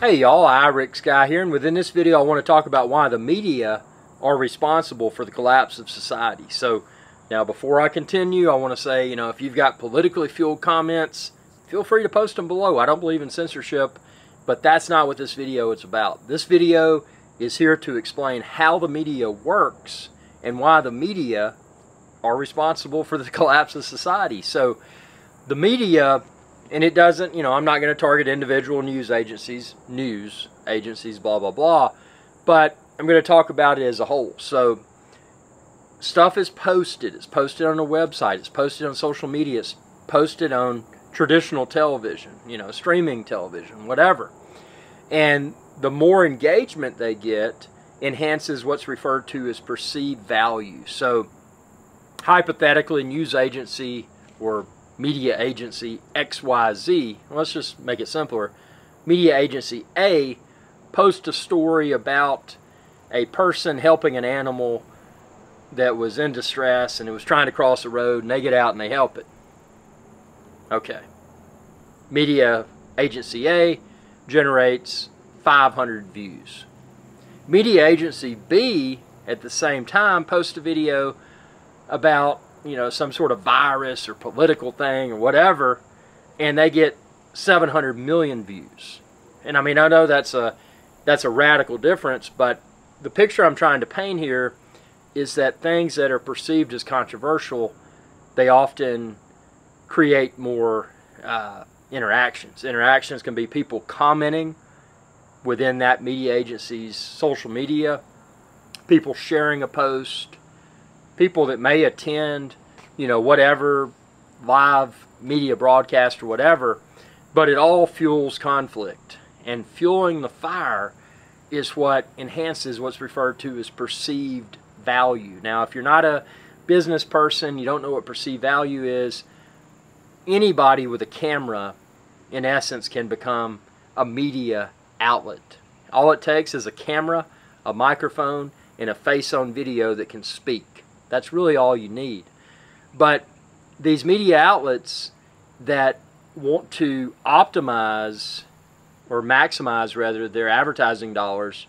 Hey y'all, iRick's Guy here, and within this video I want to talk about why the media are responsible for the collapse of society. So now before I continue, I want to say, if you've got politically fueled comments, feel free to post them below. I don't believe in censorship, but that's not what this video is about. This video is here to explain how the media works and why the media are responsible for the collapse of society. So the media, and it doesn't, I'm not going to target individual news agencies, blah, blah, blah, but I'm going to talk about it as a whole. So stuff is posted. It's posted on a website. It's posted on social media. It's posted on traditional television, streaming television, whatever. And the more engagement they get enhances what's referred to as perceived value. So hypothetically, news agency or media agency XYZ, let's just make it simpler, media agency A posts a story about a person helping an animal that was in distress and it was trying to cross the road, and they get out and they help it. Okay. Media agency A generates 500 views. Media agency B at the same time posts a video about some sort of virus or political thing or whatever, and they get 700 million views. And I mean, I know that's a radical difference, but the picture I'm trying to paint here is that things that are perceived as controversial, they often create more interactions. Interactions can be people commenting within that media agency's social media, people sharing a post, people that may attend, whatever live media broadcast or whatever, but it all fuels conflict. And fueling the fire is what enhances what's referred to as perceived value. Now, if you're not a business person, you don't know what perceived value is, anybody with a camera, in essence, can become a media outlet. All it takes is a camera, a microphone, and a face on video that can speak. That's really all you need. But these media outlets that want to optimize or maximize rather their advertising dollars,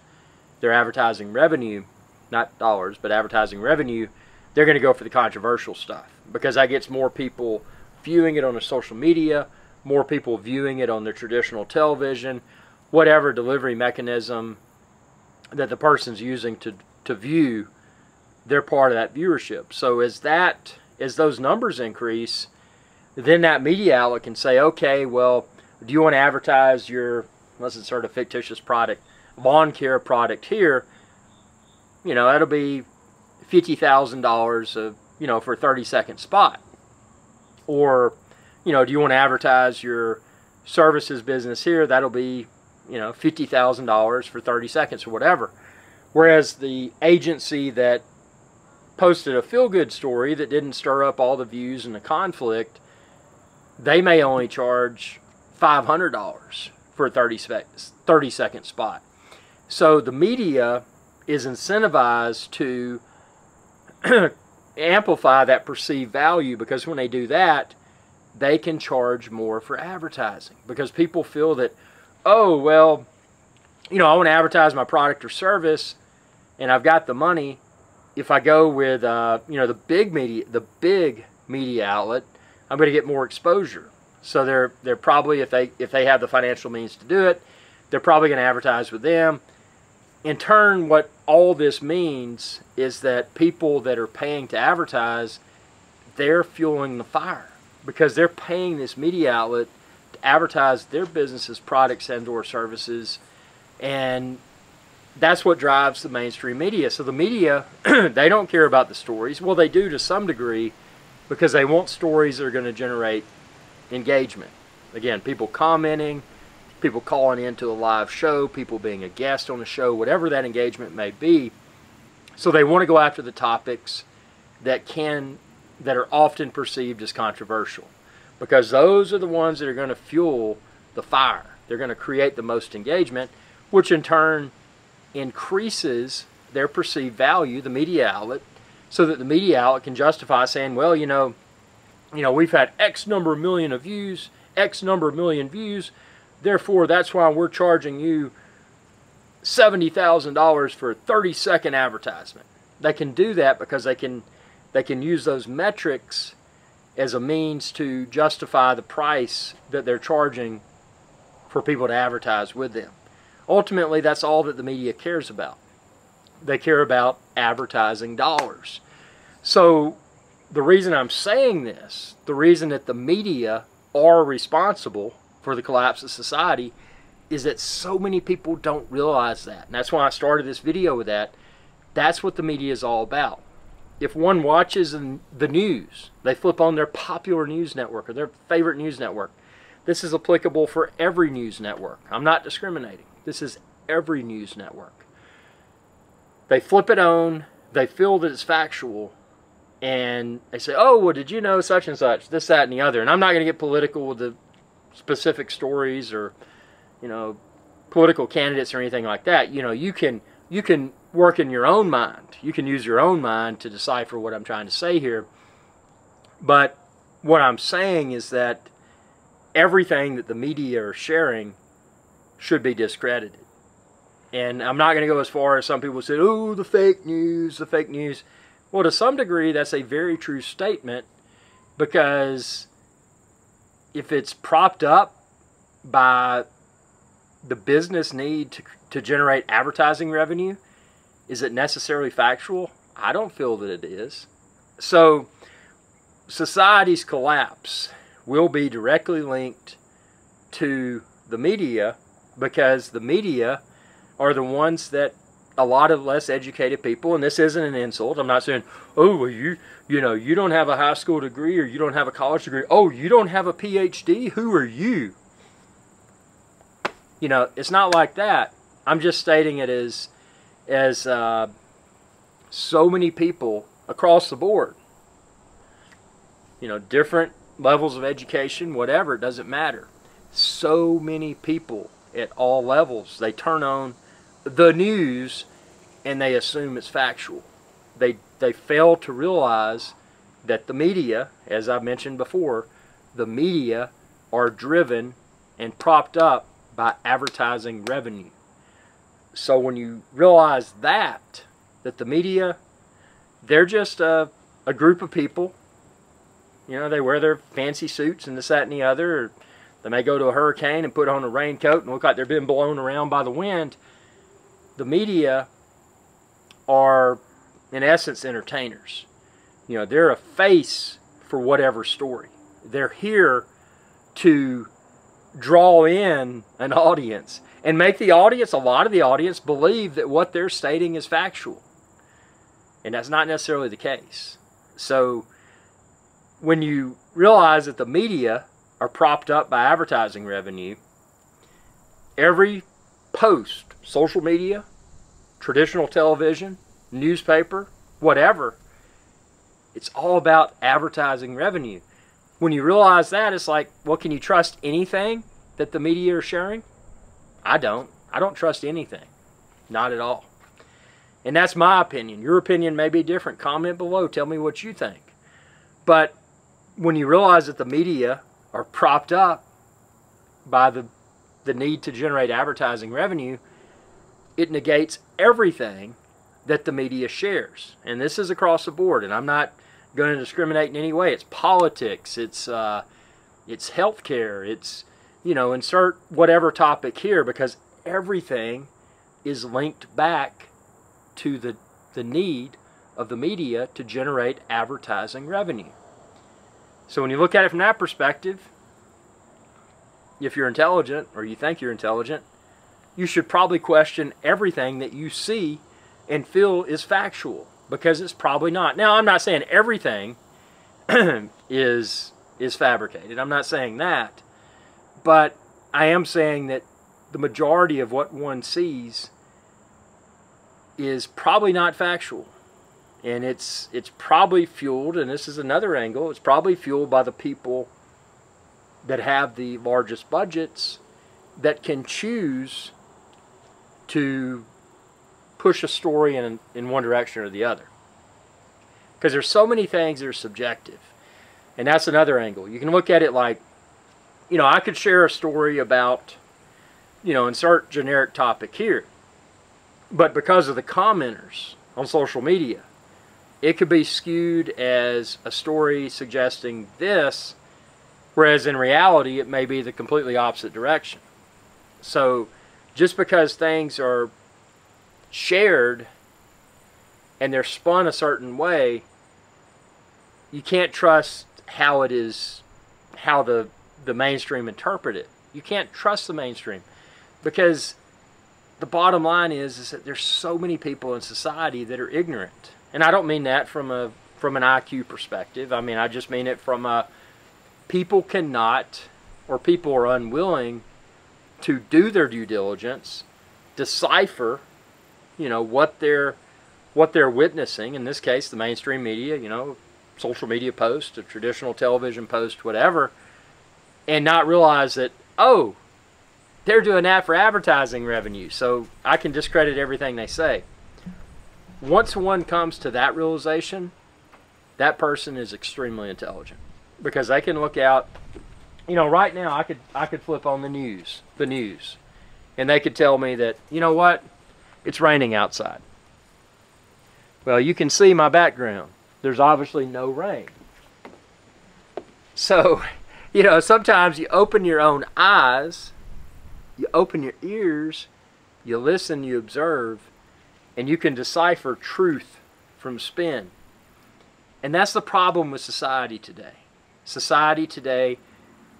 their advertising revenue, not dollars, but advertising revenue, they're going to go for the controversial stuff because that gets more people viewing it on their social media, more people viewing it on their traditional television, whatever delivery mechanism that the person's using to view, they're part of that viewership. So as those numbers increase, then that media outlet can say, okay, well, do you want to advertise your, let's insert a fictitious product, lawn care product here, that'll be $50,000 for a 30-second spot. Or, do you want to advertise your services business here, that'll be, $50,000 for 30 seconds or whatever. Whereas the agency that posted a feel-good story that didn't stir up all the views and the conflict, they may only charge $500 for a 30-second spot. So the media is incentivized to amplify that perceived value, because when they do that, they can charge more for advertising, because people feel that, oh, well, I want to advertise my product or service and I've got the money. If I go with the big media outlet, I'm going to get more exposure. So they're probably, if they have the financial means to do it, they're probably going to advertise with them. In turn, what all this means is that people that are paying to advertise, they're fueling the fire, because they're paying this media outlet to advertise their business's products and or services, and that's what drives the mainstream media. So the media, they don't care about the stories. Well, they do to some degree, because they want stories that are going to generate engagement. Again, people commenting, people calling into a live show, people being a guest on a show, whatever that engagement may be. So they want to go after the topics that are often perceived as controversial, because those are the ones that are going to fuel the fire. They're going to create the most engagement, which in turn increases their perceived value, the media outlet, so that the media outlet can justify saying, well, we've had X number of million of views, X number of million views, Therefore, that's why we're charging you $70,000 for a 30-second advertisement. They can do that because they can use those metrics as a means to justify the price that they're charging for people to advertise with them. Ultimately, that's all that the media cares about. They care about advertising dollars. So the reason I'm saying this, the reason that the media are responsible for the collapse of society, is that so many people don't realize that. And that's why I started this video with that. That's what the media is all about. If one watches the news, they flip on their popular news network or their favorite news network. This is applicable for every news network. I'm not discriminating. This is every news network. They flip it on, they feel that it's factual, and they say, oh, well, did you know such and such, this, that, and the other. And I'm not going to get political with the specific stories or, you know, political candidates or anything like that. You know, you can work in your own mind. You can use your own mind to decipher what I'm trying to say here. But what I'm saying is that everything that the media are sharing should be discredited. And I'm not going to go as far as some people say, oh, the fake news, the fake news. Well, to some degree, that's a very true statement, because if it's propped up by the business need to generate advertising revenue, is it necessarily factual? I don't feel that it is. So society's collapse will be directly linked to the media, because the media are the ones that a lot of less educated people, and this isn't an insult, I'm not saying, oh, well, you know, you don't have a high school degree or you don't have a college degree. Oh, you don't have a PhD? Who are you? You know, it's not like that. I'm just stating it as so many people across the board, you know, different levels of education, whatever, it doesn't matter. So many people at all levels, they turn on the news and they assume it's factual. They fail to realize that the media, as I mentioned before, the media are driven and propped up by advertising revenue. So when you realize that the media, they're just a group of people, you know, they wear their fancy suits and this, that, and the other, or they may go to a hurricane and put on a raincoat and look like they're being blown around by the wind. The media are, in essence, entertainers. You know, they're a face for whatever story. They're here to draw in an audience and make the audience, a lot of the audience, believe that what they're stating is factual. And that's not necessarily the case. So when you realize that the media are propped up by advertising revenue, every post, social media, traditional television, newspaper, whatever, it's all about advertising revenue. When you realize that, it's like, well, can you trust anything that the media are sharing? I don't. I don't trust anything. Not at all. And that's my opinion. Your opinion may be different. Comment below. Tell me what you think. But when you realize that the media are propped up by the need to generate advertising revenue, it negates everything that the media shares. And this is across the board, and I'm not going to discriminate in any way. It's politics, it's healthcare, it's, you know, insert whatever topic here, because everything is linked back to the need of the media to generate advertising revenue. So when you look at it from that perspective, if you're intelligent, or you think you're intelligent, you should probably question everything that you see and feel is factual, because it's probably not. Now, I'm not saying everything is fabricated. I'm not saying that. But I am saying that the majority of what one sees is probably not factual. And it's probably fueled, and this is another angle, it's probably fueled by the people that have the largest budgets that can choose to push a story in one direction or the other. Because there's so many things that are subjective. And that's another angle. You can look at it like, you know, I could share a story about insert generic topic here. But because of the commenters on social media, it could be skewed as a story suggesting this, whereas in reality it may be the completely opposite direction. So just because things are shared and they're spun a certain way, you can't trust how it is, how the mainstream interpret it. You can't trust the mainstream, because the bottom line is that there's so many people in society that are ignorant. And I don't mean that from an IQ perspective. I mean, I just mean it from a people cannot, or people are unwilling to do their due diligence, decipher, what they're witnessing. In this case, the mainstream media, social media post, a traditional television post, whatever, and not realize that, oh, they're doing that for advertising revenue, so I can discredit everything they say. Once one comes to that realization, that person is extremely intelligent, because they can look out. Right now I could flip on the news, and they could tell me that, you know what, it's raining outside. Well, you can see my background. There's obviously no rain. So, sometimes you open your own eyes, you open your ears, you listen, you observe, and you can decipher truth from spin. And that's the problem with society today. Society today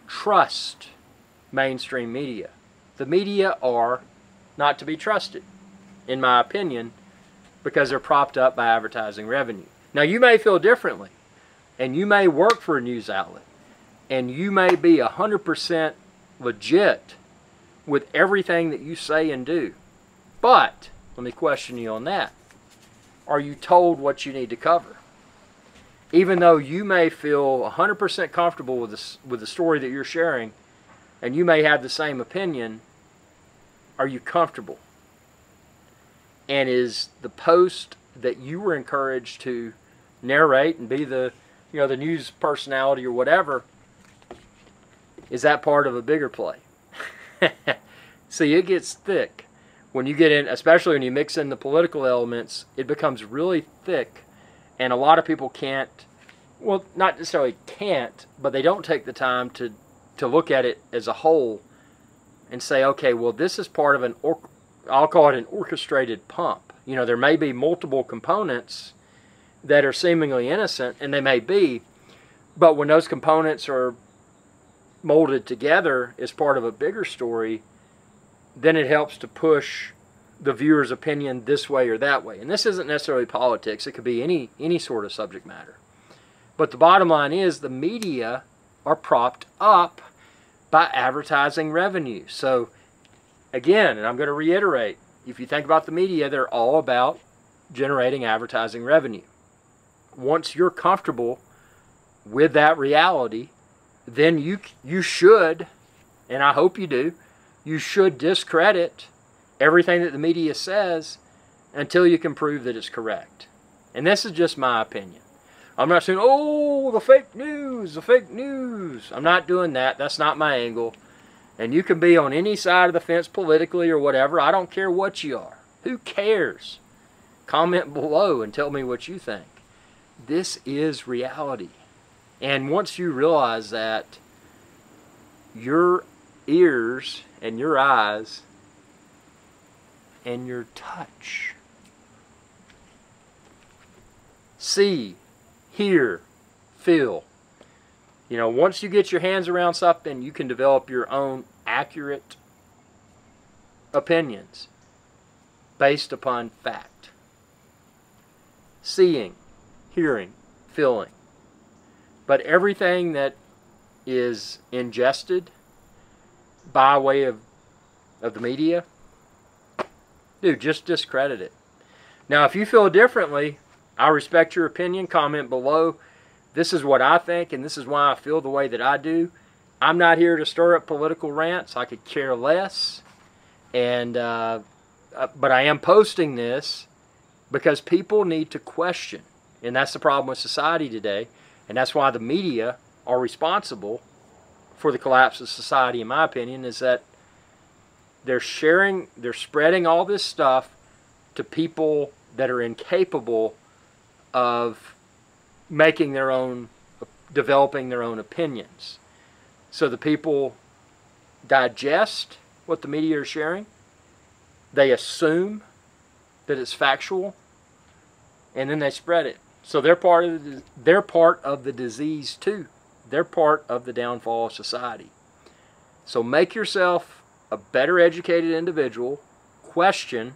trusts mainstream media. The media are not to be trusted, in my opinion, because they're propped up by advertising revenue. Now, you may feel differently, and you may work for a news outlet, and you may be 100% legit with everything that you say and do. But let me question you on that. Are you told what you need to cover? Even though you may feel 100% comfortable with the story that you're sharing, and you may have the same opinion, are you comfortable? And is the post that you were encouraged to narrate and be the news personality or whatever, is that part of a bigger play? See, it gets thick. When you get in, especially when you mix in the political elements, it becomes really thick. And a lot of people can't, well, not necessarily can't, but they don't take the time to look at it as a whole and say, okay, well, this is part of I'll call it an orchestrated pump. There may be multiple components that are seemingly innocent, and they may be, but when those components are molded together as part of a bigger story, then it helps to push the viewer's opinion this way or that way. And this isn't necessarily politics. It could be any sort of subject matter. But the bottom line is the media are propped up by advertising revenue. So again, and I'm going to reiterate, if you think about the media, they're all about generating advertising revenue. Once you're comfortable with that reality, then you should, and I hope you do, you should discredit everything that the media says until you can prove that it's correct. And this is just my opinion. I'm not saying, oh, the fake news. I'm not doing that. That's not my angle. And you can be on any side of the fence politically or whatever. I don't care what you are. Who cares? Comment below and tell me what you think. This is reality. And once you realize that, your ears and your eyes and your touch, see, hear, feel. Once you get your hands around something, you can develop your own accurate opinions based upon fact. Seeing, hearing, feeling. But everything that is ingested by way of the media, dude, just discredit it. Now, if you feel differently, I respect your opinion. Comment below. This is what I think, and this is why I feel the way that I do. I'm not here to stir up political rants. I could care less. And but I am posting this because people need to question. And that's the problem with society today. And that's why the media are responsible for the collapse of society, in my opinion, is that they're spreading all this stuff to people that are incapable of making their own, developing their own opinions. So the people digest what the media are sharing, they assume that it's factual, and then they spread it. So they're part of the disease too. They're part of the downfall of society. So make yourself a better educated individual. Question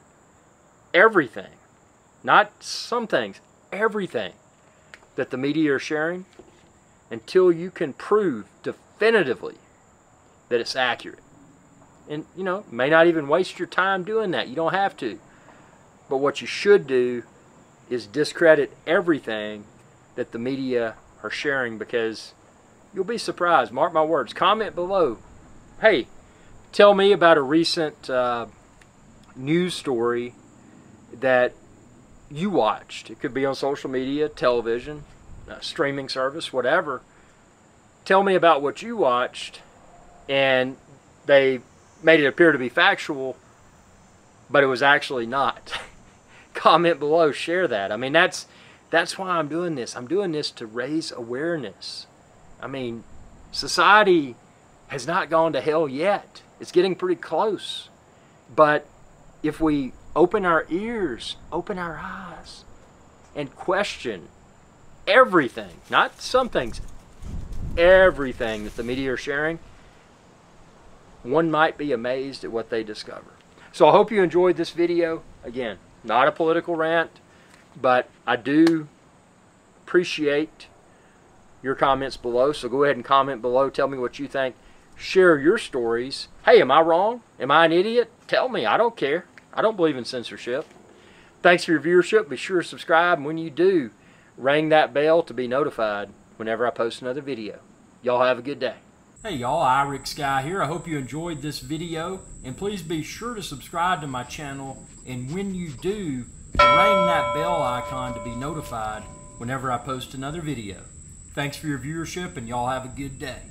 everything, not some things, everything that the media are sharing, until you can prove definitively that it's accurate. And you know, may not even waste your time doing that. You don't have to. But what you should do is discredit everything that the media are sharing, because you'll be surprised. Mark my words. Comment below. Hey, tell me about a recent news story that you watched. It could be on social media, television, streaming service, whatever. Tell me about what you watched and they made it appear to be factual, but it was actually not. Comment below, share that. I mean, that's why I'm doing this. I'm doing this to raise awareness. I mean, society has not gone to hell yet. It's getting pretty close. But if we open our ears, open our eyes, and question everything, not some things, everything that the media are sharing, one might be amazed at what they discover. So I hope you enjoyed this video. Again, not a political rant, but I do appreciate your comments below. So go ahead and comment below. Tell me what you think. Share your stories. Hey, am I wrong? Am I an idiot? Tell me. I don't care. I don't believe in censorship. Thanks for your viewership. Be sure to subscribe. And when you do, ring that bell to be notified whenever I post another video. Y'all have a good day. Hey y'all, Iric Sky here. I hope you enjoyed this video, and please be sure to subscribe to my channel, and when you do, ring that bell icon to be notified whenever I post another video. Thanks for your viewership, and y'all have a good day.